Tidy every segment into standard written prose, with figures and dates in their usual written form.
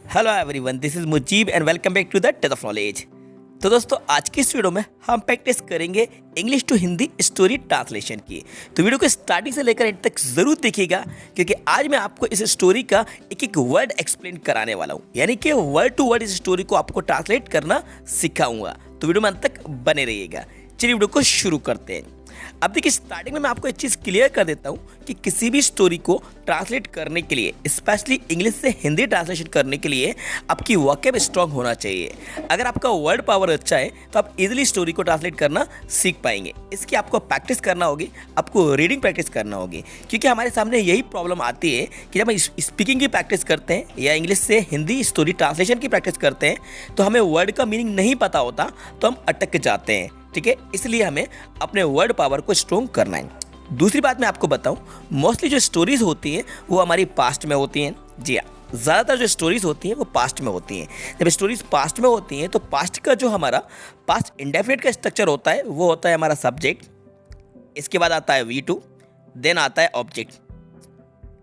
Hello everyone, this is Mujib and welcome back to the test of knowledge. तो दोस्तों, आज की इस वीडियो में हम प्रैक्टिस करेंगे English to Hindi story translation की। तो वीडियो को स्टार्टिंग से लेकर एंड तक जरूर देखिएगा, क्योंकि आज मैं आपको इस स्टोरी का एक एक वर्ड एक्सप्लेन कराने वाला हूँ, यानी कि वर्ड टू वर्ड इस स्टोरी को आपको ट्रांसलेट करना सिखाऊंगा। तो वीडियो में अंत तक बने रहिएगा। चलिए वीडियो को शुरू करते हैं। अब देखिए, स्टार्टिंग में मैं आपको एक चीज़ क्लियर कर देता हूँ कि किसी भी स्टोरी को ट्रांसलेट करने के लिए, स्पेशली इंग्लिश से हिंदी ट्रांसलेशन करने के लिए, आपकी वोकैब स्ट्रांग होना चाहिए। अगर आपका वर्ड पावर अच्छा है तो आप इजीली स्टोरी को ट्रांसलेट करना सीख पाएंगे। इसकी आपको प्रैक्टिस करना होगी, आपको रीडिंग प्रैक्टिस करना होगी, क्योंकि हमारे सामने यही प्रॉब्लम आती है कि जब हम स्पीकिंग की प्रैक्टिस करते हैं या इंग्लिश से हिंदी स्टोरी ट्रांसलेशन की प्रैक्टिस करते हैं तो हमें वर्ड का मीनिंग नहीं पता होता, तो हम अटक जाते हैं। ठीक है, इसलिए हमें अपने वर्ड पावर को स्ट्रॉन्ग करना है। दूसरी बात मैं आपको बताऊं, मोस्टली जो स्टोरीज होती हैं वो हमारी पास्ट में होती हैं। जी हाँ, ज़्यादातर जो स्टोरीज होती हैं वो पास्ट में होती हैं। जब स्टोरीज पास्ट में होती हैं तो पास्ट का जो हमारा पास्ट इंडेफिनिट का स्ट्रक्चर होता है वो होता है हमारा सब्जेक्ट, इसके बाद आता है V2, देन आता है ऑब्जेक्ट।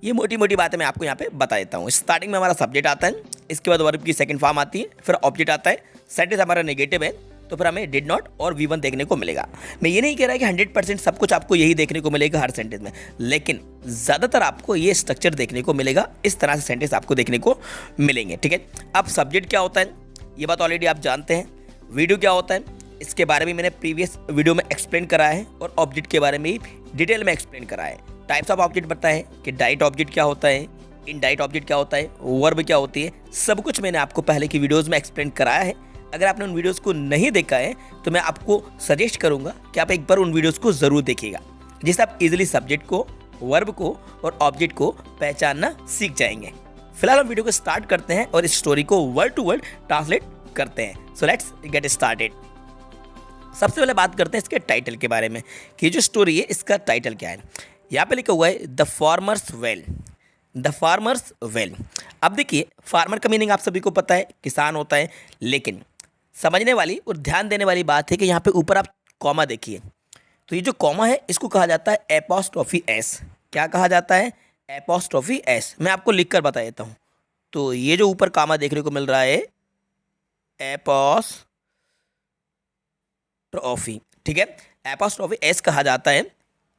ये मोटी मोटी बातें मैं आपको यहाँ पे बता देता हूँ। स्टार्टिंग में हमारा सब्जेक्ट आता है, इसके बाद वर्ब की सेकंड फॉर्म आती है, फिर ऑब्जेक्ट आता है, सेंटेंस हमारा नेगेटिव है तो फिर हमें डिड नॉट और V1 देखने को मिलेगा। मैं ये नहीं कह रहा कि 100% सब कुछ आपको यही देखने को मिलेगा हर सेंटेंस में, लेकिन ज़्यादातर आपको ये स्ट्रक्चर देखने को मिलेगा। इस तरह से सेंटेंस आपको देखने को मिलेंगे। ठीक है, अब सब्जेक्ट क्या होता है ये बात ऑलरेडी आप जानते हैं। वीडियो क्या होता है इसके बारे में मैंने प्रीवियस वीडियो में एक्सप्लेन करा है, और ऑब्जेक्ट के बारे में ही डिटेल में एक्सप्लेन करा है। टाइप्स ऑफ ऑब्जेक्ट बताया है कि डायरेक्ट ऑब्जेक्ट क्या होता है, इनडायरेक्ट ऑब्जेक्ट क्या होता है, वर्ब क्या होती है, सब कुछ मैंने आपको पहले की वीडियोज़ में एक्सप्लेन कराया है। अगर आपने उन वीडियोस को नहीं देखा है तो मैं आपको सजेस्ट करूंगा कि आप एक बार उन वीडियोस को ज़रूर देखिएगा, जिससे आप इजीली सब्जेक्ट को, वर्ब को और ऑब्जेक्ट को पहचानना सीख जाएंगे। फिलहाल हम वीडियो को स्टार्ट करते हैं और इस स्टोरी को वर्ड टू वर्ड ट्रांसलेट करते हैं। So let's get started. सबसे पहले बात करते हैं इसके टाइटल के बारे में कि जो स्टोरी है इसका टाइटल क्या है। यहाँ पे लिखा हुआ है the farmers well. The farmers well. अब देखिए, फार्मर का मीनिंग आप सभी को पता है, किसान होता है, लेकिन समझने वाली और ध्यान देने वाली बात है कि यहाँ पे ऊपर आप कॉमा देखिए। तो ये जो कॉमा है इसको कहा जाता है एपॉस्ट्रोफी एस। क्या कहा जाता है? Apostrophe S. मैं आपको लिख कर बता देता हूँ। तो ये जो ऊपर कॉमा देखने को मिल रहा है, एपॉस्ट्रोफी, ठीक है, एपॉस्ट्रोफी एस कहा जाता है,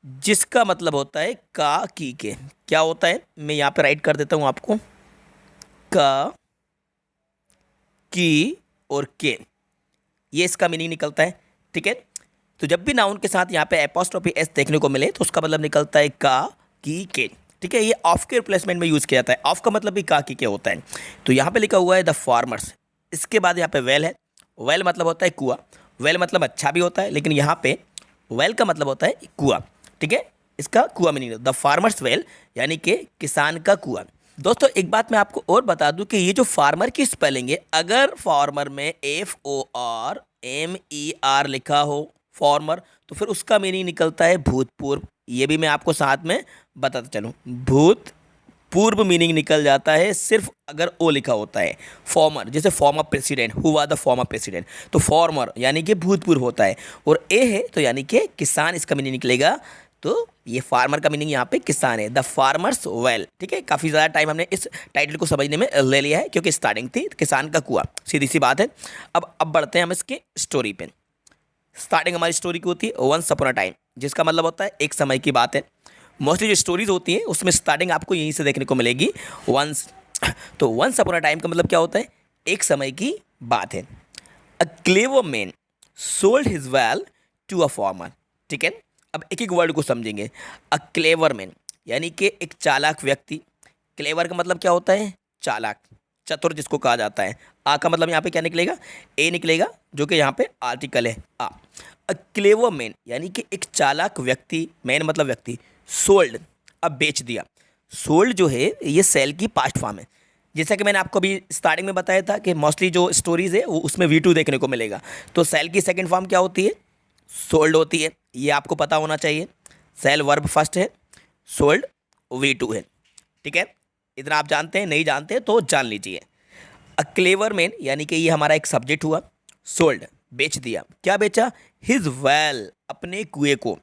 जिसका मतलब होता है का की के। क्या होता है, मैं यहाँ पे राइट कर देता हूँ आपको, का की और के, ये इसका मीनिंग निकलता है। ठीक है, तो जब भी नाउन के साथ यहाँ पे एपॉस्ट्रोफी एस देखने को मिले तो उसका मतलब निकलता है का की के। ठीक है, ये ऑफ के रिप्लेसमेंट में यूज़ किया जाता है। ऑफ का मतलब भी का की के होता है। तो यहाँ पे लिखा हुआ है द फार्मर्स, इसके बाद यहाँ पे वेल है। वेल मतलब होता है कुआं। वेल मतलब अच्छा भी होता है, लेकिन यहाँ पे वेल का मतलब होता है कुआं। ठीक है, इसका कुआं मीनिंग द फार्मर्स वेल, यानी कि किसान का कुआं। दोस्तों, एक बात मैं आपको और बता दूं कि ये जो फार्मर की स्पेलिंग है, अगर फार्मर में FORMER लिखा हो फार्मर, तो फिर उसका मीनिंग निकलता है भूतपूर्व। ये भी मैं आपको साथ में बताता चलूँ, भूतपूर्व मीनिंग निकल जाता है सिर्फ अगर ओ लिखा होता है। फॉर्मर, जैसे former president, who was the former president, तो फॉर्मर यानी कि भूतपूर्व होता है, और ए है तो यानी कि किसान, इसका मीनिंग निकलेगा। तो ये फार्मर का मीनिंग यहाँ पे किसान है, द फार्मर्स वेल। ठीक है, काफ़ी ज़्यादा टाइम हमने इस टाइटल को समझने में ले लिया है, क्योंकि स्टार्टिंग थी किसान का कुआं, सीधी सी बात है। अब बढ़ते हैं हम इसके स्टोरी पे। स्टार्टिंग हमारी स्टोरी की होती है वंस अपॉन अ टाइम, जिसका मतलब होता है एक समय की बात है। मोस्टली जो स्टोरीज होती हैं उसमें स्टार्टिंग आपको यहीं से देखने को मिलेगी, वंस। तो वंस अपॉन अ टाइम का मतलब क्या होता है? एक समय की बात है। A clever man sold his well to a farmer. ठीक है, अब एक एक वर्ड को समझेंगे। अ क्लेवर मैन यानी कि एक चालाक व्यक्ति। क्लेवर का मतलब क्या होता है? चालाक, चतुर जिसको कहा जाता है। आ का मतलब यहाँ पे क्या निकलेगा? ए निकलेगा, जो कि यहाँ पे आर्टिकल है आ। अ क्लेवर मैन यानी कि एक चालाक व्यक्ति, मैन मतलब व्यक्ति, सोल्ड अब बेच दिया। सोल्ड जो है ये सेल की पास्ट फॉर्म है। जैसा कि मैंने आपको अभी स्टार्टिंग में बताया था कि मोस्टली जो स्टोरीज है वो उसमें V2 देखने को मिलेगा। तो सेल की सेकंड फॉर्म क्या होती है? सोल्ड होती है, ये आपको पता होना चाहिए। सेल वर्ब फर्स्ट है, सोल्ड V2 है। ठीक है, इतना आप जानते हैं, नहीं जानते तो जान लीजिए। अ क्लेवर मैन यानी कि ये हमारा एक सब्जेक्ट हुआ। सोल्ड बेच दिया, क्या बेचा? हिज वेल, अपने कुएं को।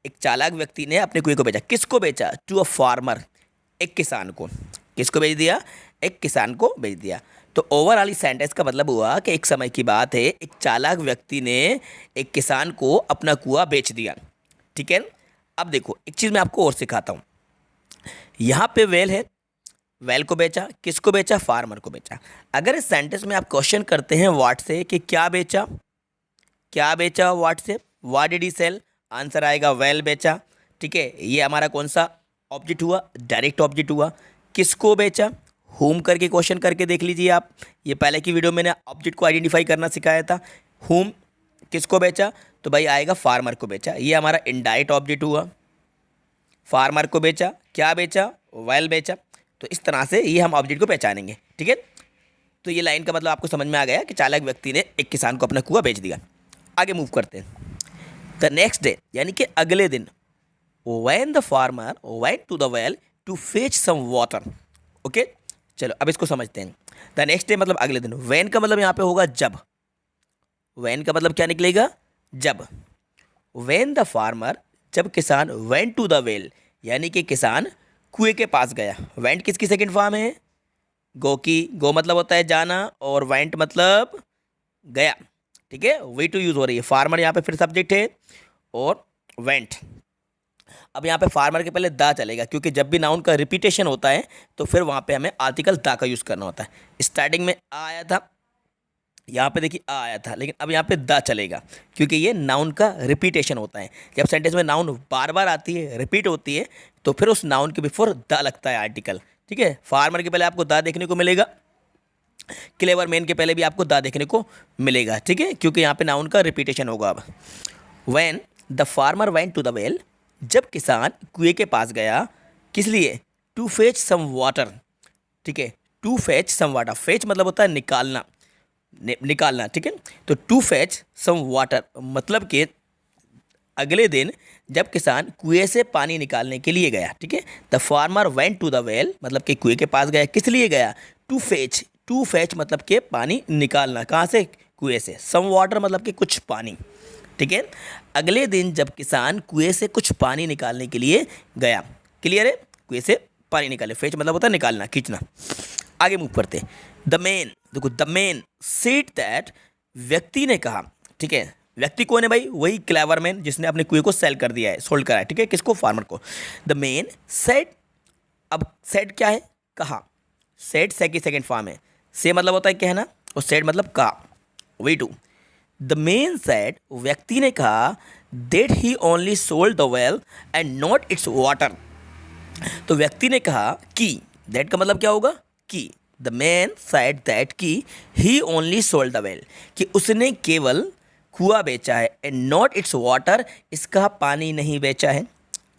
एक चालाक व्यक्ति ने अपने कुएं को बेचा। किसको बेचा? टू अ फार्मर, एक किसान को। किसको बेच दिया? एक किसान को बेच दिया। तो ओवरऑल इस सेंटेंस का मतलब हुआ कि एक समय की बात है, एक चालाक व्यक्ति ने एक किसान को अपना कुआं बेच दिया। ठीक है। अब देखो एक चीज़ मैं आपको और सिखाता हूँ। यहाँ पे वेल है, वेल को बेचा, किसको बेचा? फार्मर को बेचा। अगर इस सेंटेंस में आप क्वेश्चन करते हैं व्हाट से कि क्या बेचा, क्या बेचा व्हाट से, what did he sell, answer आएगा वेल बेचा। ठीक है, ये हमारा कौन सा ऑब्जेक्ट हुआ? डायरेक्ट ऑब्जेक्ट हुआ। किसको बेचा? होम करके क्वेश्चन करके देख लीजिए आप, ये पहले की वीडियो में मैंने ऑब्जेक्ट को आइडेंटिफाई करना सिखाया था। होम, किसको बेचा? तो भाई आएगा फार्मर को बेचा। ये हमारा इनडायरेक्ट ऑब्जेक्ट हुआ, फार्मर को बेचा। क्या बेचा? वेल बेचा। तो इस तरह से ये हम ऑब्जेक्ट को पहचानेंगे। ठीक है, तो ये लाइन का मतलब आपको समझ में आ गया कि चालाक व्यक्ति ने एक किसान को अपना कुआं बेच दिया। आगे मूव करते हैं। द नेक्स्ट डे, यानी कि अगले दिन, when the farmer went to the well to fetch some water। Okay, चलो अब इसको समझते हैं। द नेक्स्ट डे मतलब अगले दिन। when का मतलब यहाँ पे होगा जब। when का मतलब क्या निकलेगा? जब। when the farmer, जब किसान, went to the well, यानी कि किसान कुएं के पास गया। went किसकी सेकंड फॉर्म है? गो की। गो मतलब होता है जाना, और went मतलब गया। ठीक है, वे टू यूज हो रही है। फार्मर यहाँ पे फिर सब्जेक्ट है, और वेंट। अब यहाँ पे फार्मर के पहले दा चलेगा, क्योंकि जब भी नाउन का रिपीटेशन होता है तो फिर वहाँ पे हमें आर्टिकल दा का यूज़ करना होता है। स्टार्टिंग में आ आया था, यहाँ पे देखिए आ आया था, लेकिन अब यहाँ पे दा चलेगा, क्योंकि ये नाउन का रिपीटेशन होता है। जब सेंटेंस में नाउन बार बार आती है, रिपीट होती है, तो फिर उस नाउन के बिफोर दा लगता है आर्टिकल। ठीक है, फार्मर के पहले आपको दा देखने को मिलेगा, क्लेवर मैन के पहले भी आपको दा देखने को मिलेगा। ठीक है, क्योंकि यहाँ पे नाउन का रिपीटेशन होगा। अब when the farmer went to the well, जब किसान कुएं के पास गया, किस लिए? To fetch some water. ठीक है, to fetch some water. Fetch मतलब होता है निकालना, निकालना। ठीक है, तो टू फेच सम वाटर मतलब कि अगले दिन जब किसान कुएं से पानी निकालने के लिए गया। ठीक है, the farmer went to the well मतलब कि कुएं के पास गया, किस लिए गया? To fetch. टू फेच मतलब कि पानी निकालना, कहाँ से? कुएं से। सम वाटर मतलब कि कुछ पानी। ठीक है, अगले दिन जब किसान कुएं से कुछ पानी निकालने के लिए गया। क्लियर है? कुएं से पानी निकाले। फेच मतलब होता है निकालना, खींचना। आगे मूव करते। द मैन, देखो द मैन सेड दैट, व्यक्ति ने कहा। ठीक है, व्यक्ति कौन है भाई? वही क्लेवर मैन जिसने अपने कुएं को सेल कर दिया है, सोल्ड करा है। ठीक है, किसको? फार्मर को। द मैन सेड, अब सेड क्या है? कहा। सेड से की सेकेंड फॉर्म है। से मतलब होता है कहना, और सेड मतलब कहा। Way to the man said, व्यक्ति ने कहा, that he only sold the well and not its water. तो व्यक्ति ने कहा कि, दैट का मतलब क्या होगा? कि। द मैन सेड दैट कि ही ओनली सोल्ड द वेल, कि उसने केवल कुआं बेचा है, एंड नॉट इट्स वाटर, इसका पानी नहीं बेचा है।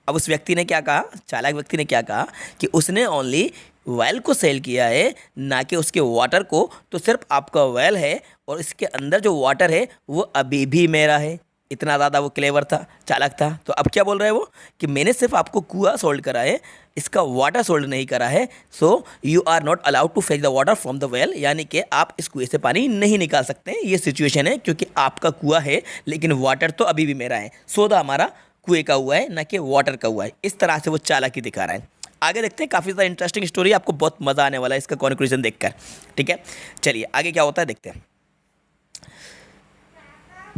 अब उस व्यक्ति ने क्या कहा? चालाक व्यक्ति ने क्या कहा कि उसने ओनली वेल को सेल किया है, ना कि उसके वाटर को। तो सिर्फ आपका वेल है, और इसके अंदर जो वाटर है वो अभी भी मेरा है। इतना ज़्यादा वो क्लेवर था, चालाक था। तो अब क्या बोल रहा है वो कि मैंने सिर्फ आपको कुआं सोल्ड करा है, इसका वाटर सोल्ड नहीं करा है। So you are not allowed to fetch the water from the well, यानी कि आप इस कुएं से पानी नहीं निकाल सकते। ये सिचुएशन है, क्योंकि आपका कुआं है लेकिन वाटर तो अभी भी मेरा है। सौदा हमारा कुएं का हुआ है, ना कि वाटर का हुआ है। इस तरह से वो चालाकी दिखा रहा है। आगे देखते हैं, काफ़ी ज़्यादा इंटरेस्टिंग स्टोरी, आपको बहुत मज़ा आने वाला है इसका कॉन्क्लूजन देखकर। ठीक है, चलिए आगे क्या होता है देखते हैं।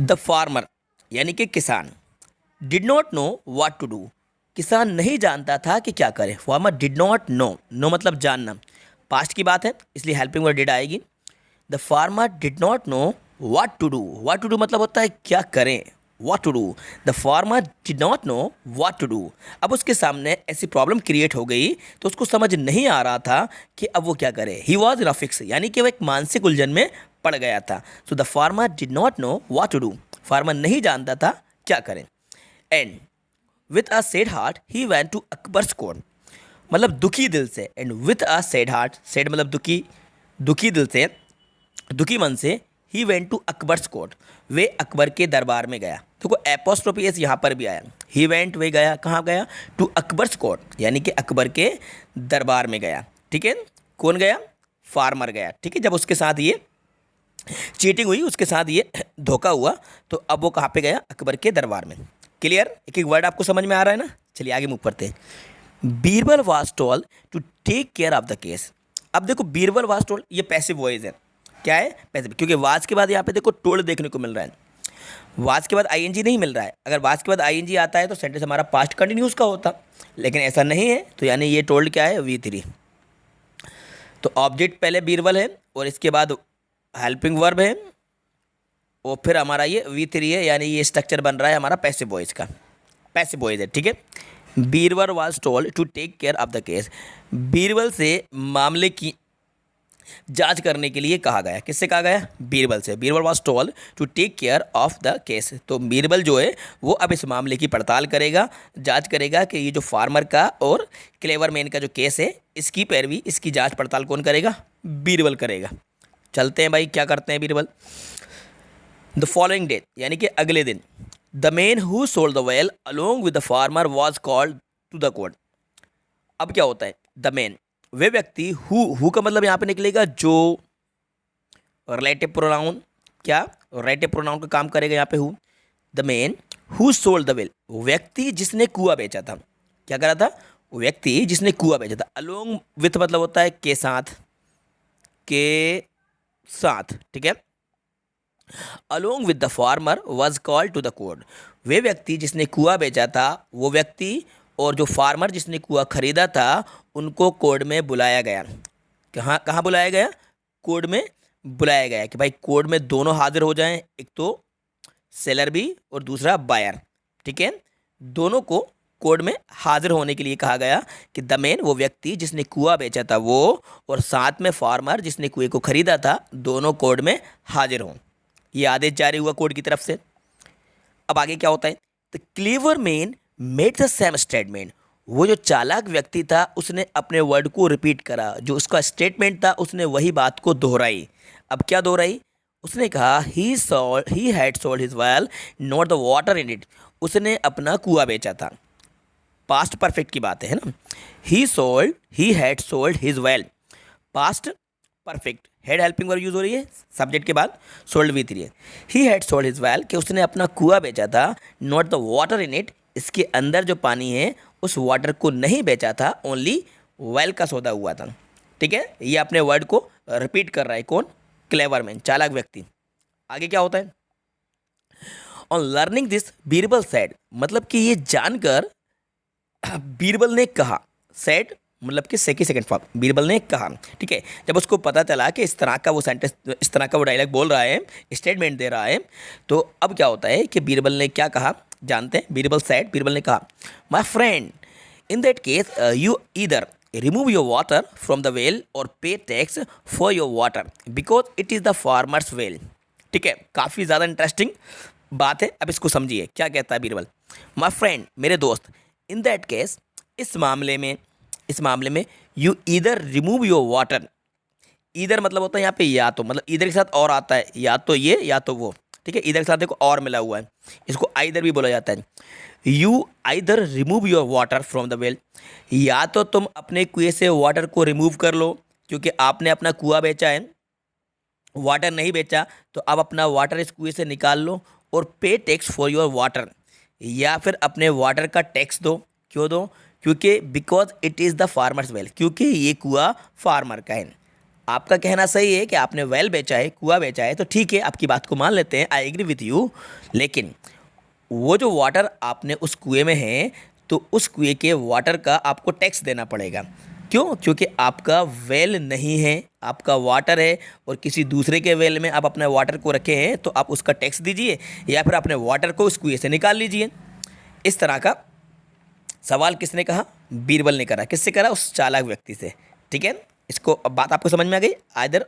द फार्मर यानी कि किसान, did not know what to do, किसान नहीं जानता था कि क्या करे। Farmer did not know, know मतलब जानना, पास्ट की बात है इसलिए हेल्पिंग वर्ड डिड आएगी। The farmer did not know what to do, what to do मतलब होता है क्या करें, what to do. The farmer did not know what to do. अब उसके सामने ऐसी प्रॉब्लम क्रिएट हो गई तो उसको समझ नहीं आ रहा था कि अब वो क्या करे। He was in a fix, यानी कि वो एक मानसिक उलझन में पड़ गया था। So the farmer did not know what to do, farmer नहीं जानता था क्या करें। And with a sad heart he went to Akbar's court, मतलब दुखी दिल से। And with a sad heart, sad मतलब दुखी, दुखी दिल से, दुखी मन से। He went to Akbar's court, वे अकबर के दरबार में गया। देखो एपोस्ट्रोफी एस यहाँ पर भी आया। ही वेंट, वे गया, कहाँ गया? टू अकबर्स कोर्ट, यानी कि अकबर के दरबार में गया। ठीक है, कौन गया? फार्मर गया। ठीक है, जब उसके साथ ये चीटिंग हुई, उसके साथ ये धोखा हुआ, तो अब वो कहाँ पे गया? अकबर के दरबार में। क्लियर? एक एक वर्ड आपको समझ में आ रहा है ना? चलिए आगे मूव करते हैं। Birbal was told to take care of the case. अब देखो बीरबल वाज टोल्ड, ये पैसिव वॉइस है, क्या है पैसिव, क्योंकि वाज के बाद यहाँ पे देखो टोल्ड देखने को मिल रहा है, वाज के बाद आईएनजी नहीं मिल रहा है। अगर वाज के बाद आईएनजी आता है तो सेंटेंस हमारा पास्ट कंटिन्यूस का होता, लेकिन ऐसा नहीं है, तो यानी ये टोल्ड क्या है, V3। तो ऑब्जेक्ट पहले बीरबल है और इसके बाद हेल्पिंग वर्ब है और फिर हमारा ये V3 है, यानी ये स्ट्रक्चर बन रहा है हमारा पैसिव वॉइस का, पैसिव वॉइस है, ठीक है। Birbal was told to take care of the case, Birbal से मामले की जांच करने के लिए कहा गया, किससे कहा गया, बीरबल से। Birbal was told to take care of the case, तो बीरबल जो है वो अब इस मामले की पड़ताल करेगा, जांच करेगा कि ये जो फार्मर का और क्लेवर मैन का जो केस है इसकी पैरवी, इसकी जांच पड़ताल कौन करेगा, बीरबल करेगा। चलते हैं भाई, क्या करते हैं बीरबल। द फॉलोइंग डे, यानी कि अगले दिन, the man who sold the well along with the farmer was called to the court. अब क्या होता है, द मैन, वे व्यक्ति, हु का मतलब यहाँ पे निकलेगा जो, रिलेटिव प्रोनाउन, क्या रिलेटिव प्रोनाउन का काम करेगा यहाँ पे who. The man who sold the well, व्यक्ति जिसने कुआं बेचा था, क्या करा था, व्यक्ति जिसने कुआं बेचा था। अलोंग विथ मतलब होता है के साथ, के साथ, ठीक है। Along with the farmer was called to the court, वे व्यक्ति जिसने कुआं बेचा था, वो व्यक्ति और जो फार्मर जिसने कुआं खरीदा था उनको कोर्ट में बुलाया गया। कहाँ कहाँ बुलाया गया, कोर्ट में बुलाया गया कि भाई कोर्ट में दोनों हाजिर हो जाएं, एक तो सेलर भी और दूसरा बायर, ठीक है। दोनों को कोर्ट में हाजिर होने के लिए कहा गया कि द मैन, वो व्यक्ति जिसने कुआं बेचा था वो, और साथ में फार्मर जिसने कुएं को खरीदा था, दोनों कोर्ट में हाजिर हों। ये आदेश जारी हुआ कोर्ट की तरफ से। अब आगे क्या होता है, the clever man made the same statement, वो जो चालाक व्यक्ति था उसने अपने वर्ड को रिपीट करा, जो उसका स्टेटमेंट था उसने वही बात को दोहराई। अब क्या दोहराई, उसने कहा he had sold his well not the water in it, उसने अपना कुआं बेचा था। पास्ट परफेक्ट की बात है ना, he had sold his well, past perfect, head helping verb use हो रही है सब्जेक्ट के बाद, सोल्ड V3 है। He had sold his well, कि उसने अपना कुआं बेचा था, not the water in it, इसके अंदर जो पानी है उस वाटर को नहीं बेचा था, ओनली वेल का सौदा हुआ था, ठीक है। ये अपने वर्ड को रिपीट कर रहा है कौन, क्लेवर मैन, चालाक व्यक्ति। आगे क्या होता है, on learning this Birbal said, मतलब कि ये जानकर बीरबल ने कहा, सेड मतलब कि सेकंड फॉर्म, बीरबल ने कहा, ठीक है। जब उसको पता चला कि इस तरह का वो सेंटेंस, इस तरह का वो डायलॉग बोल रहा है, स्टेटमेंट दे रहा है, तो अब क्या होता है कि बीरबल ने क्या कहा जानते हैं। बीरबल सेड, बीरबल ने कहा, my friend, in that case you either remove your water from the well और पे tax for your water because it is the farmers well, ठीक है। काफ़ी ज़्यादा इंटरेस्टिंग बात है, अब इसको समझिए क्या कहता है बीरबल। माय फ्रेंड, मेरे दोस्त, इन दैट केस, इस मामले में you either remove your water, either मतलब होता है यहाँ पे या तो, मतलब ईदर के साथ और आता है, या तो ये या तो वो, ठीक है। ईदर के साथ देखो और मिला हुआ है, इसको आइदर भी बोला जाता है। You either remove your water from the well, या तो तुम अपने कुएं से वाटर को रिमूव कर लो, क्योंकि आपने अपना कुआं बेचा है, वाटर नहीं बेचा, तो अब अपना वाटर इस कुएं से निकाल लो और पे टैक्स फॉर योर वाटर, या फिर अपने वाटर का टैक्स दो। क्यों दो, क्योंकि because it is the farmers well, क्योंकि ये कुआं फार्मर का है। आपका कहना सही है कि आपने वेल बेचा है, कुआं बेचा है, तो ठीक है, आपकी बात को मान लेते हैं, आई एग्री विथ यू, लेकिन वो जो वाटर आपने उस कुएं में है, तो उस कुएं के वाटर का आपको टैक्स देना पड़ेगा। क्यों, क्योंकि आपका वेल नहीं है, आपका वाटर है, और किसी दूसरे के वेल में आप अपने वाटर को रखे हैं, तो आप उसका टैक्स दीजिए, या फिर अपने वाटर को उस कुएं से निकाल लीजिए। इस तरह का सवाल किसने कहा, बीरबल ने करा, किससे करा, उस चालाक व्यक्ति से, ठीक है। इसको अब बात आपको समझ में आ गई। आइदर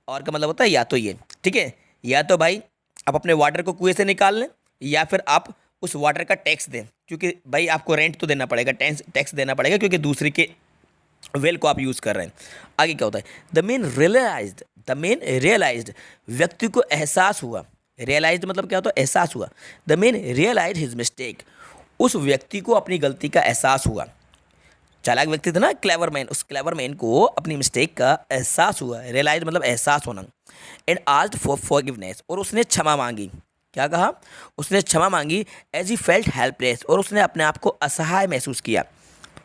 और का मतलब होता है या तो ये, ठीक है, या तो भाई आप अपने वाटर को कुएं से निकाल लें, या फिर आप उस वाटर का टैक्स दें, क्योंकि भाई आपको रेंट तो देना पड़ेगा, टैक्स देना पड़ेगा, क्योंकि दूसरे के वेल को आप यूज़ कर रहे हैं। आगे क्या होता है, द मेन रियलाइज्ड, व्यक्ति को एहसास हुआ, रियलाइज्ड मतलब क्या होता है, एहसास हुआ। The man realised his mistake, उस व्यक्ति को अपनी गलती का एहसास हुआ। चालाक व्यक्ति था ना क्लेवर मैन, उस क्लेवर मैन को अपनी मिस्टेक का एहसास हुआ, रियलाइज मतलब एहसास होना। एंड आस्क्ड फॉर फॉरगिवनेस, और उसने क्षमा मांगी। क्या कहा, उसने क्षमा मांगी। एज ही फेल्ट हेल्पलेस, और उसने अपने आप को असहाय महसूस किया।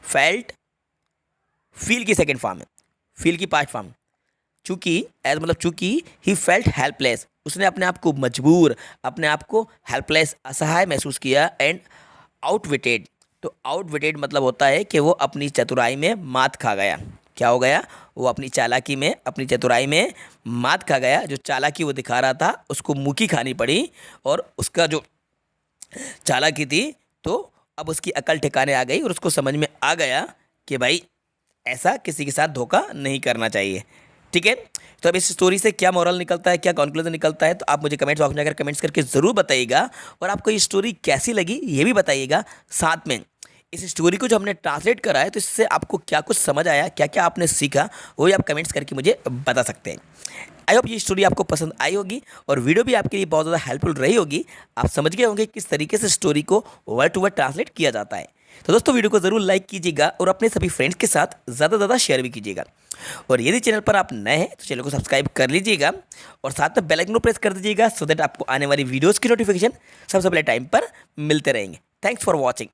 फेल्ट फील की सेकेंड फॉर्म है, फील की पास्ट फॉर्म, चूंकि एज मतलब चूंकि ही फेल्ट हेल्पलेस, उसने अपने आप को मजबूर, अपने आप को हेल्पलेस असहाय महसूस किया। एंड आउटविटेड, तो आउटविटेड मतलब होता है कि वो अपनी चतुराई में मात खा गया। क्या हो गया? वो अपनी चालाकी में, अपनी चतुराई में मात खा गया। जो चालाकी वो दिखा रहा था उसको मुँह की खानी पड़ी, और उसका जो चालाकी थी तो अब उसकी अकल ठिकाने आ गई और उसको समझ में आ गया कि भाई ऐसा किसी के साथ धोखा नहीं करना चाहिए। ठीक है, तो अब इस स्टोरी से क्या मॉरल निकलता है, क्या कंक्लूजन निकलता है, तो आप मुझे कमेंट्स बॉक्स में जाकर कमेंट्स करके ज़रूर बताइएगा। और आपको ये स्टोरी कैसी लगी ये भी बताइएगा। साथ में इस स्टोरी को जो हमने ट्रांसलेट करा है तो इससे आपको क्या कुछ समझ आया, क्या क्या आपने सीखा, वो भी आप कमेंट्स करके मुझे बता सकते हैं। आई होप ये स्टोरी आपको पसंद आई होगी और वीडियो भी आपके लिए बहुत ज़्यादा हेल्पफुल रही होगी। आप समझ गए होंगे किस तरीके से स्टोरी को वर्ड टू वर्ड ट्रांसलेट किया जाता है। तो दोस्तों वीडियो को ज़रूर लाइक कीजिएगा और अपने सभी फ्रेंड्स के साथ ज़्यादा से ज़्यादा शेयर भी कीजिएगा। और यदि चैनल पर आप नए हैं तो चैनल को सब्सक्राइब कर लीजिएगा और साथ में बेल आइकन को प्रेस कर दीजिएगा, सो दैट आपको आने वाली वीडियोज़ की नोटिफिकेशन सबसे पहले टाइम पर मिलते रहेंगे। Thanks for watching.